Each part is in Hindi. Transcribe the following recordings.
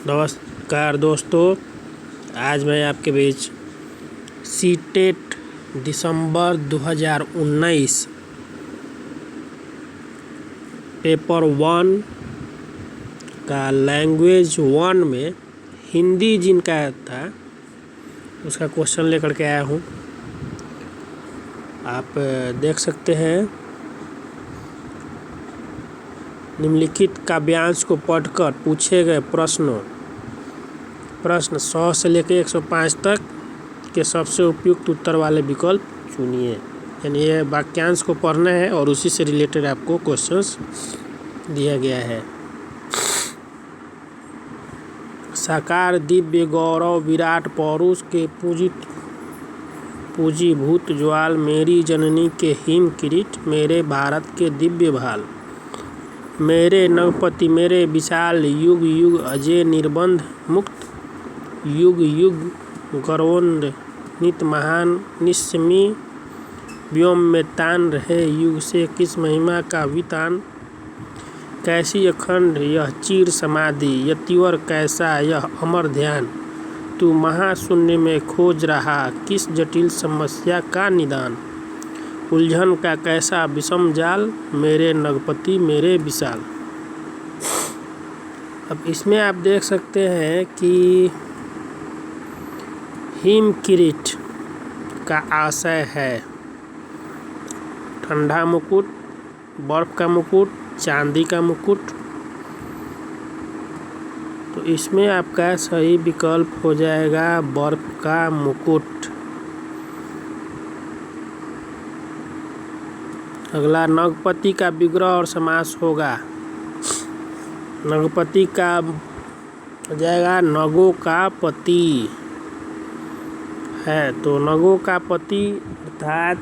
नमस्कार दोस्तों, आज मैं आपके बीच सीटेट दिसंबर 2019 पेपर 1 का लैंग्वेज 1 में हिंदी जिनका था उसका क्वेश्चन लेकर के आया हूँ। आप देख सकते हैं, निम्नलिखित काव्यांश को पढ़कर पूछे गए प्रश्न 100 से लेकर 105 तक के सबसे उपयुक्त उत्तर वाले विकल्प चुनिए। यानी ये वाक्यांश को पढ़ना है और उसी से रिलेटेड आपको क्वेश्चंस दिया गया है। साकार दिव्य गौरव विराट पौरुष के पूजीभूत ज्वाल, मेरी जननी के हिम किरीट, मेरे भारत के दिव्य भाल, मेरे नगपति मेरे विशाल, युग युग अजय निर्बंध मुक्त, युग युग गौरवान्वित महान, निस्मी व्योम में तान रहे, युग से किस महिमा का वितान, कैसी अखंड यह चीर समाधि, यतिवर कैसा यह अमर ध्यान, तू महाशून्य में खोज रहा किस जटिल समस्या का निदान, उलझन का कैसा विषम जाल, मेरे नगपति मेरे विशाल। अब इसमें आप देख सकते हैं कि हिम किरीट का आशय है ठंडा मुकुट, बर्फ का मुकुट, चांदी का मुकुट। तो इसमें आपका सही विकल्प हो जाएगा बर्फ का मुकुट। अगला नगपति का विग्रह और समास होगा। नगपति का हो जाएगा नगों का पति है, तो नगों का पति अर्थात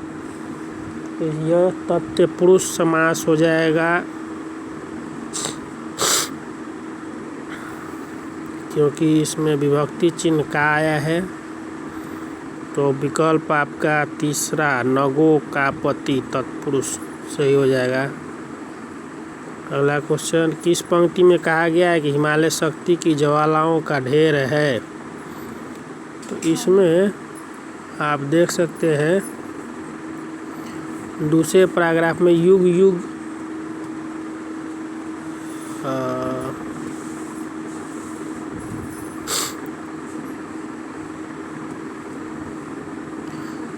यह तथ्य पुरुष समास हो जाएगा, क्योंकि इसमें विभक्ति चिन्ह का आया है। तो विकल्प आपका तीसरा नगों का पति तत्पुरुष सही हो जाएगा। अगला क्वेश्चन, किस पंक्ति में कहा गया है कि हिमालय शक्ति की ज्वालाओं का ढेर है? तो इसमें आप देख सकते हैं दूसरे पैराग्राफ में युग युग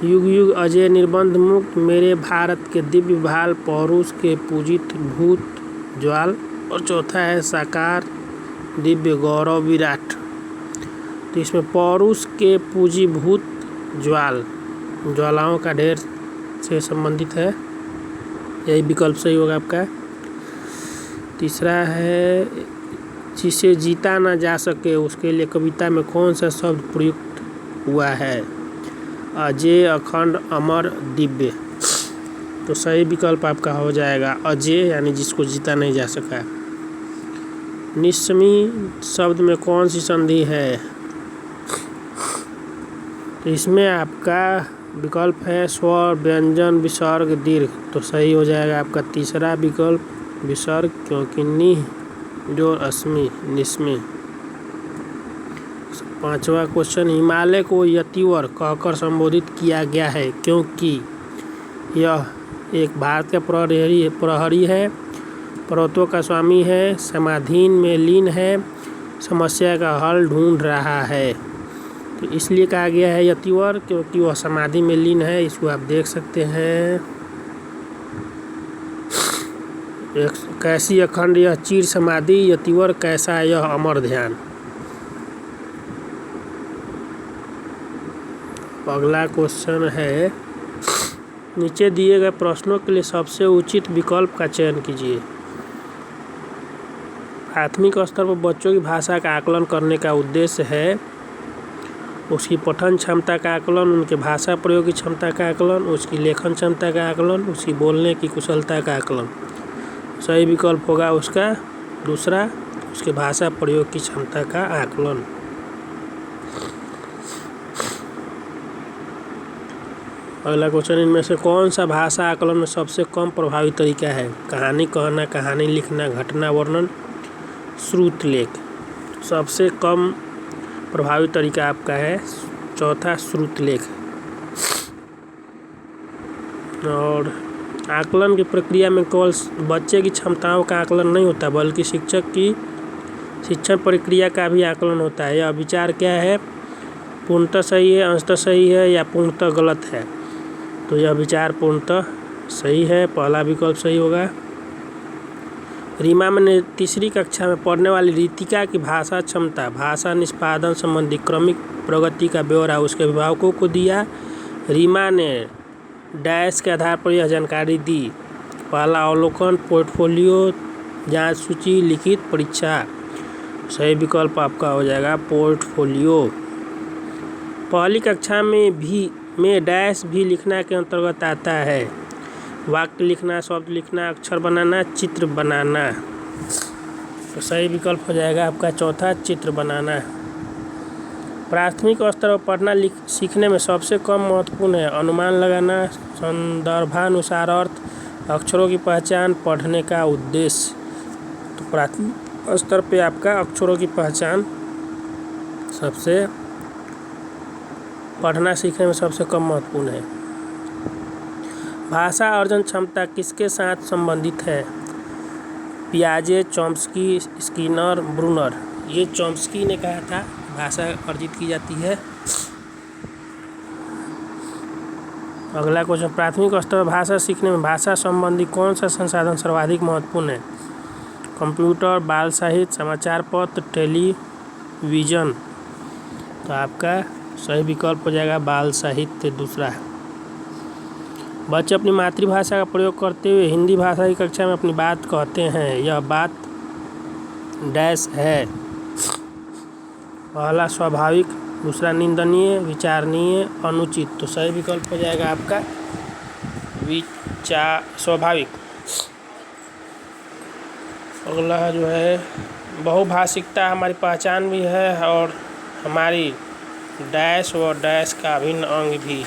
युग युग अजय निर्बंध मुक्त, मेरे भारत के दिव्य भाल, पौरुष के पूजित भूत ज्वाल, और चौथा है साकार दिव्य गौरव विराट। तो इसमें पौरुष के पूजीभूत ज्वाल, ज्वालाओं का ढेर से संबंधित है, यही विकल्प सही होगा आपका। तीसरा है जिसे जीता ना जा सके, उसके लिए कविता में कौन सा शब्द प्रयुक्त हुआ है? अजय, अखंड, अमर, दिव्य। तो सही विकल्प आपका हो जाएगा अजय, यानी जिसको जीता नहीं जा सका। निस्मी शब्द में कौन सी संधि है? तो इसमें आपका विकल्प है स्वर, व्यंजन, विसर्ग, दीर्घ। तो सही हो जाएगा आपका तीसरा विकल्प विसर्ग, क्योंकि नि जो अस्मि निस्मी। पांचवा क्वेश्चन, हिमालय को यतिवर कहकर संबोधित किया गया है क्योंकि यह एक भारत का प्रहरी है, पर्वतों का स्वामी है, समाधीन में लीन है, समस्या का हल ढूंढ रहा है। तो इसलिए कहा गया है यतिवर, क्योंकि वह समाधि में लीन है। इसको आप देख सकते हैं, कैसी अखंड यह चीर समाधि, यतिवर कैसा यह अमर ध्यान। अगला क्वेश्चन है, नीचे दिए गए प्रश्नों के लिए सबसे उचित विकल्प का चयन कीजिए। प्राथमिक स्तर पर बच्चों की भाषा का आकलन करने का उद्देश्य है उसकी पठन क्षमता का आकलन, उनके भाषा प्रयोग की क्षमता का आकलन, उसकी लेखन क्षमता का आकलन, उसकी बोलने की कुशलता का आकलन। सही विकल्प होगा उसका दूसरा, उसके भाषा प्रयोग की क्षमता का आकलन। अगला क्वेश्चन, इनमें से कौन सा भाषा आकलन में सबसे कम प्रभावी तरीका है? कहानी कहना, कहानी लिखना, घटना वर्णन, श्रुत लेख। सबसे कम प्रभावी तरीका आपका है चौथा श्रुतलेख। और आकलन की प्रक्रिया में केवल बच्चे की क्षमताओं का आकलन नहीं होता बल्कि शिक्षक की शिक्षण प्रक्रिया का भी आकलन होता है। यह विचार क्या है, पूर्णतः सही है, अंशतः सही है या पूर्णतः गलत है। तो यह विचार पूर्णतः सही है, पहला विकल्प सही होगा। रीमा ने तीसरी कक्षा में पढ़ने वाली रितिका की भाषा क्षमता, भाषा निष्पादन संबंधी क्रमिक प्रगति का ब्यौरा उसके अभिभावकों को दिया। रीमा ने डैश के आधार पर यह जानकारी दी। पहला अवलोकन, पोर्टफोलियो, जांच सूची, लिखित परीक्षा। सही विकल्प आपका हो जाएगा पोर्टफोलियो। पहली कक्षा में डैश भी लिखना के अंतर्गत आता है। वाक्य लिखना, शब्द लिखना, अक्षर बनाना, चित्र बनाना। तो सही विकल्प हो जाएगा आपका चौथा चित्र बनाना। प्राथमिक स्तर पर पढ़ना सीखने में सबसे कम महत्वपूर्ण है अनुमान लगाना, संदर्भानुसार अर्थ, अक्षरों की पहचान, पढ़ने का उद्देश्य। तो प्राथमिक स्तर पे आपका अक्षरों की पहचान सबसे पढ़ना सीखने में सबसे कम महत्वपूर्ण है। भाषा अर्जन क्षमता किसके साथ संबंधित है? पियाजे, चॉम्स्की, स्किनर, ब्रूनर। ये चॉम्स्की ने कहा था भाषा अर्जित की जाती है। अगला क्वेश्चन, प्राथमिक स्तर पर भाषा सीखने में भाषा संबंधी कौन सा संसाधन सर्वाधिक महत्वपूर्ण है? कंप्यूटर, बाल साहित्य, समाचार पत्र, टेलीविज़न। तो आपका सही विकल्प हो जाएगा बाल साहित्य दूसरा। बच्चे अपनी मातृभाषा का प्रयोग करते हुए हिंदी भाषा की कक्षा में अपनी बात कहते हैं। यह बात डैश है। पहला स्वाभाविक, दूसरा निंदनीय, विचारणीय, अनुचित। तो सही विकल्प हो जाएगा आपका स्वाभाविक। अगला जो है बहुभाषिकता हमारी पहचान भी है और हमारी डैश व डैश का अभिन्न अंग भी।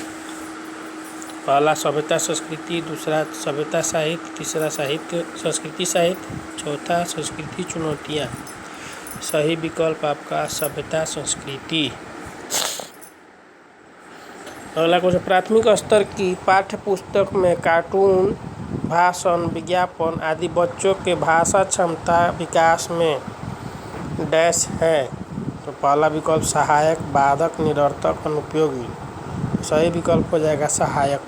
पहला सभ्यता संस्कृति, दूसरा सभ्यता साहित्य, तीसरा साहित्य संस्कृति साहित्य, चौथा संस्कृति चुनौतियाँ। सही विकल्प आपका सभ्यता संस्कृति। अगला क्वेश्चन, प्राथमिक स्तर की पाठ्य पुस्तक में कार्टून, भाषण, विज्ञापन आदि बच्चों के भाषा क्षमता विकास में डैश है। तो पहला विकल्प सहायक, बाधक, निरर्थक, अनुपयोगी। सही विकल्प हो जाएगा सहायक।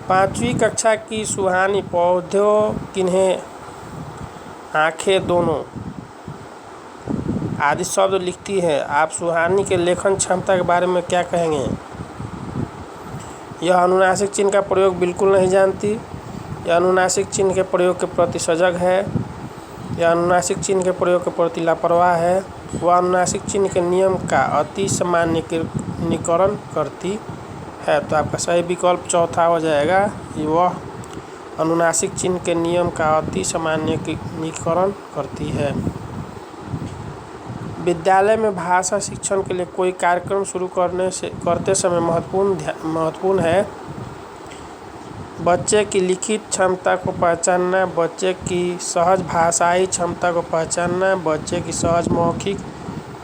पाँचवीं कक्षा की सुहानी पौधों किन्हें आंखें दोनों आदि शब्द लिखती है। आप सुहानी के लेखन क्षमता के बारे में क्या कहेंगे? यह अनुनासिक चिन्ह का प्रयोग बिल्कुल नहीं जानती। यह अनुनासिक चिन्ह के प्रयोग के प्रति सजग है। यह अनुनासिक चिन्ह के प्रयोग के प्रति लापरवाह है। वह अनुनासिक चिन्ह के नियम का अति सामान्यीकरण करती है। तो आपका सही विकल्प चौथा हो जाएगा। वह अनुनासिक चिन्ह के नियम का अति सामान्यीकरण करती है। विद्यालय में भाषा शिक्षण के लिए कोई कार्यक्रम शुरू करते समय महत्वपूर्ण है बच्चे की लिखित क्षमता को पहचानना, बच्चे की सहज भाषाई क्षमता को पहचानना, बच्चे की सहज मौखिक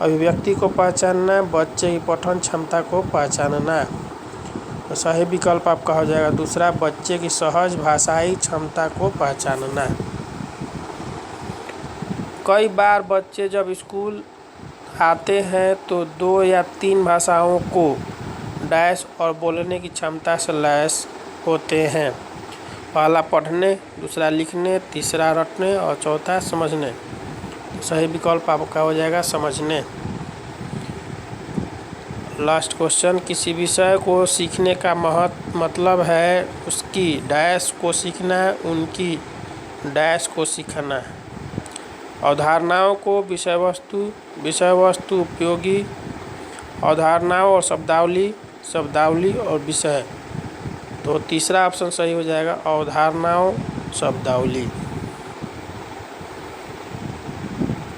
अभिव्यक्ति को पहचानना, बच्चे की पठन क्षमता को पहचानना। तो सही विकल्प आपका हो जाएगा दूसरा, बच्चे की सहज भाषाई क्षमता को पहचानना। कई बार बच्चे जब स्कूल आते हैं तो 2 या 3 भाषाओं को डैश और बोलने की क्षमता से लैस होते हैं। पहला पढ़ने, दूसरा लिखने, तीसरा रटने और चौथा समझने। सही विकल्प आपका हो जाएगा समझने। लास्ट क्वेश्चन, किसी विषय को सीखने का मतलब है उसकी डैश को सीखना, उनकी डैश को सीखना। अवधारणाओं को विषय वस्तु उपयोगी, अवधारणाओं और शब्दावली और विषय। तो तीसरा ऑप्शन सही हो जाएगा अवधारणाओं शब्दावली।